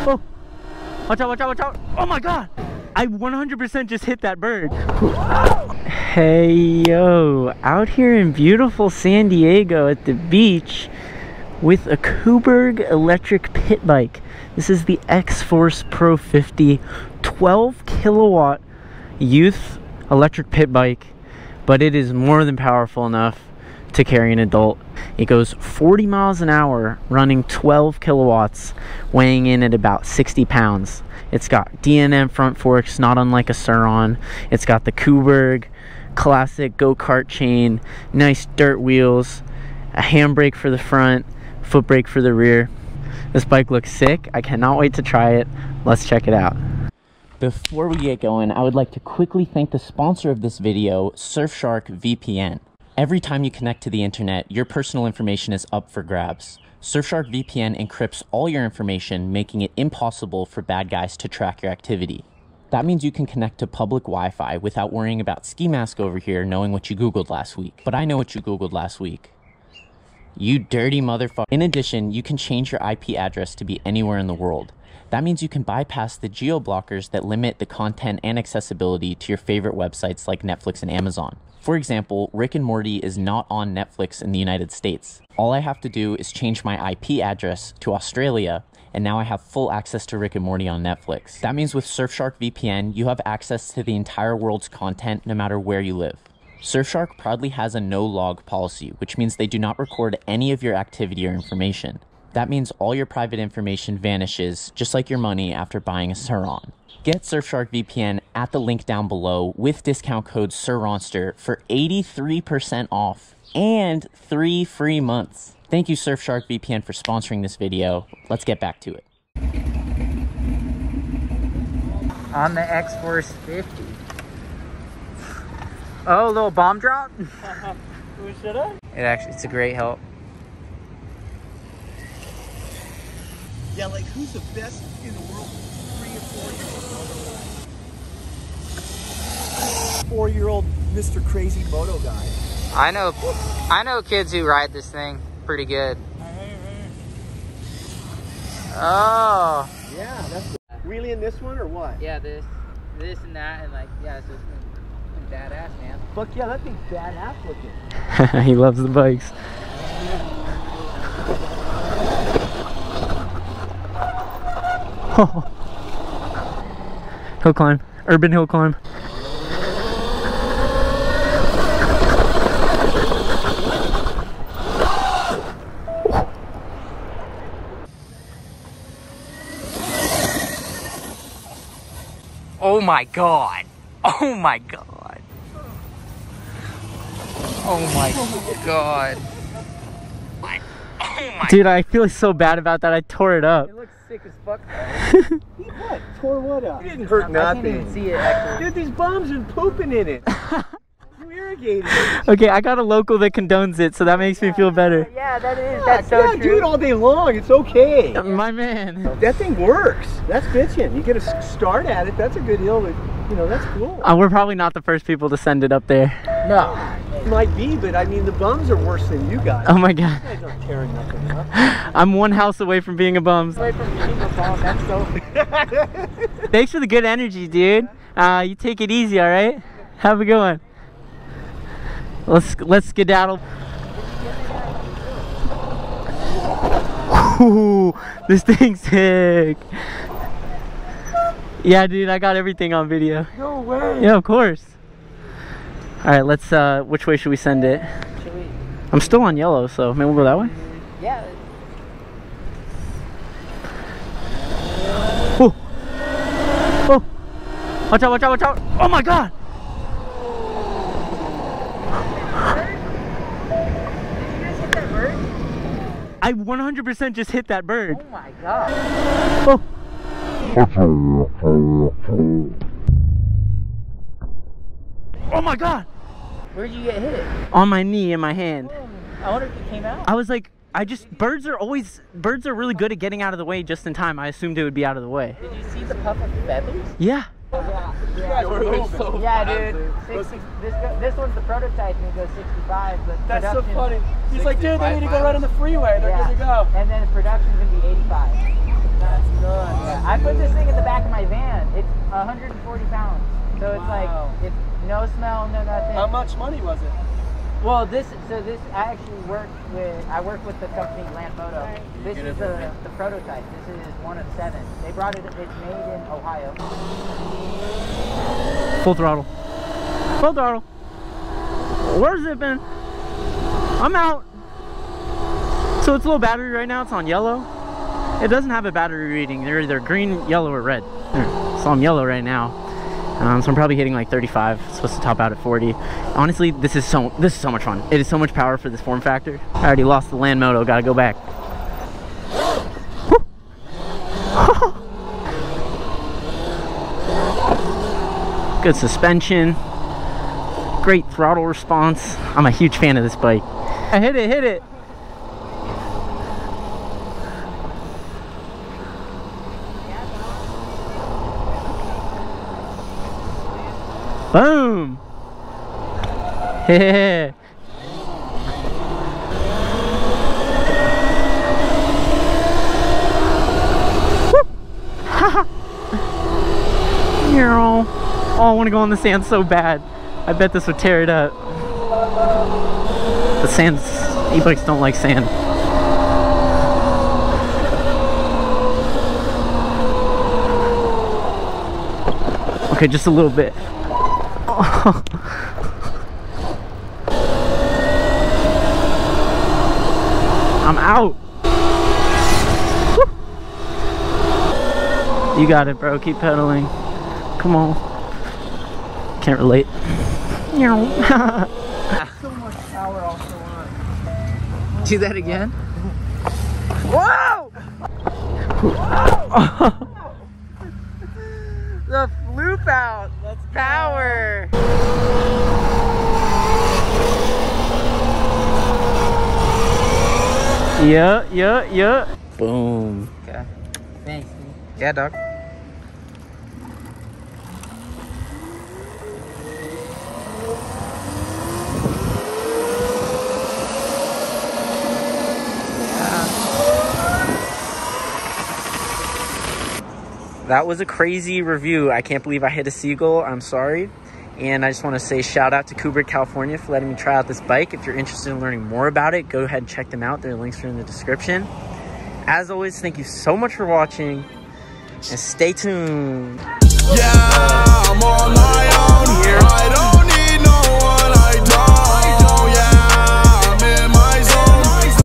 Oh, watch out, watch out, watch out. Oh my God. I 100% just hit that bird. Hey, yo, out here in beautiful San Diego at the beach with a Kuberg electric pit bike. This is the X-FORCE Pro 50, 12 kilowatt youth electric pit bike, but it is more than powerful enough to carry an adult. It goes 40 miles an hour, running 12 kilowatts, weighing in at about 60 pounds. It's got D&M front forks, not unlike a Surron. It's got the Kuberg classic go-kart chain, nice dirt wheels, a handbrake for the front, foot brake for the rear. This bike looks sick. I cannot wait to try it. Let's check it out. Before we get going, I would like to quickly thank the sponsor of this video, Surfshark VPN. Every time you connect to the internet, your personal information is up for grabs. Surfshark VPN encrypts all your information, making it impossible for bad guys to track your activity. That means you can connect to public Wi-Fi without worrying about Ski Mask over here knowing what you Googled last week. But I know what you Googled last week. You dirty motherfucker. In addition, you can change your IP address to be anywhere in the world. That means you can bypass the geo-blockers that limit the content and accessibility to your favorite websites like Netflix and Amazon. For example, Rick and Morty is not on Netflix in the United States. All I have to do is change my IP address to Australia, and now I have full access to Rick and Morty on Netflix. That means with Surfshark VPN, you have access to the entire world's content no matter where you live. Surfshark proudly has a no-log policy, which means they do not record any of your activity or information. That means all your private information vanishes, just like your money after buying a surron. Get Surfshark VPN at the link down below with discount code surronster for 83% off and 3 free months. Thank you, Surfshark VPN, for sponsoring this video. Let's get back to it. On the X-FORCE 50. Oh, a little bomb drop? Should I? It's a great help. Yeah, like who's the best in the world? 3 or 4-year-old Mr. Crazy Moto guy. I know kids who ride this thing pretty good. Oh. Yeah, that's good. Wheelie in this one or what? Yeah, this and that, and like, yeah, it's just badass, man. Fuck yeah, that thing's badass looking. He loves the bikes. Oh. Hill climb, urban hill climb. Oh my God. Oh my God. Oh my God. Oh my. Dude, I feel so bad about that. I tore it up. It looks sick as fuck. What? Tore what up? You didn't hurt nothing. I can't even see it, actually. Dude, these bums are pooping in it. You irrigated it. Okay, I got a local that condones it, so that makes me feel better. Yeah, that is. That's so true. Do it all day long. It's okay. My man. That thing works. That's bitching. You get a start at it. That's a good hill. You know, that's cool. We're probably not the first people to send it up there. No. Might be, but I mean, the bums are worse than you guys. Oh my God. You guys aren't tearing nothing up. I'm one house away from being a bums. Away from being a bum, that's so... Thanks for the good energy, dude. You take it easy, all right? Have a good one. Let's skedaddle. Ooh, this thing's sick. Yeah, dude, I got everything on video. No way. Yeah, of course. All right, let's, which way should we send it? I'm still on yellow, so maybe we'll go that way? Yeah. Oh. Oh. Watch out, watch out, watch out. Oh my God. Did you just hit that bird? I 100% just hit that bird. Oh my God. Oh. Oh my God. Where'd you get hit? On my knee and my hand. I wonder if it came out. I was like, birds are really good at getting out of the way just in time. I assumed it would be out of the way. Did you see the puff of feathers? Yeah. Yeah, dude. 60, this one's the prototype and it goes 65, but that's so funny. He's 65 like, dude, they need to go right on the freeway. They're good to go. And then the production's gonna be 85. That's nuts. Yeah. put this thing in the back of my van. It's 140 pounds. So it's like, it's no smell, no nothing. How much money was it? Well, I actually work with the company Land Moto. This is the prototype. This is one of 7. They brought it, it's made in Ohio. Full throttle. Full throttle. Where's it been? I'm out. So it's low battery right now. It's on yellow. It doesn't have a battery reading. They're either green, yellow, or red. So I'm yellow right now. So I'm probably hitting like 35. It's supposed to top out at 40. Honestly, this is so much fun. It is so much power for this form factor. I already lost the Land Moto. Gotta go back. Good suspension. Great throttle response. I'm a huge fan of this bike. I hit it. Boom! Yeah. Oh, I want to go on the sand so bad. I bet this would tear it up. The sand, e-bikes don't like sand. Okay, just a little bit. Oh. I'm out. Woo. You got it, bro. Keep pedaling. Come on. Can't relate. So much power also on. Do that again. Whoa! The loop out. That's power. Yeah. Boom. Okay. Thanks. Yeah, dog. That was a crazy review. I can't believe I hit a seagull. I'm sorry. And I just want to say shout out to Kuberg California for letting me try out this bike. If you're interested in learning more about it, go ahead and check them out. Their links are in the description. As always, thank you so much for watching and stay tuned. Yeah, I'm on my own here.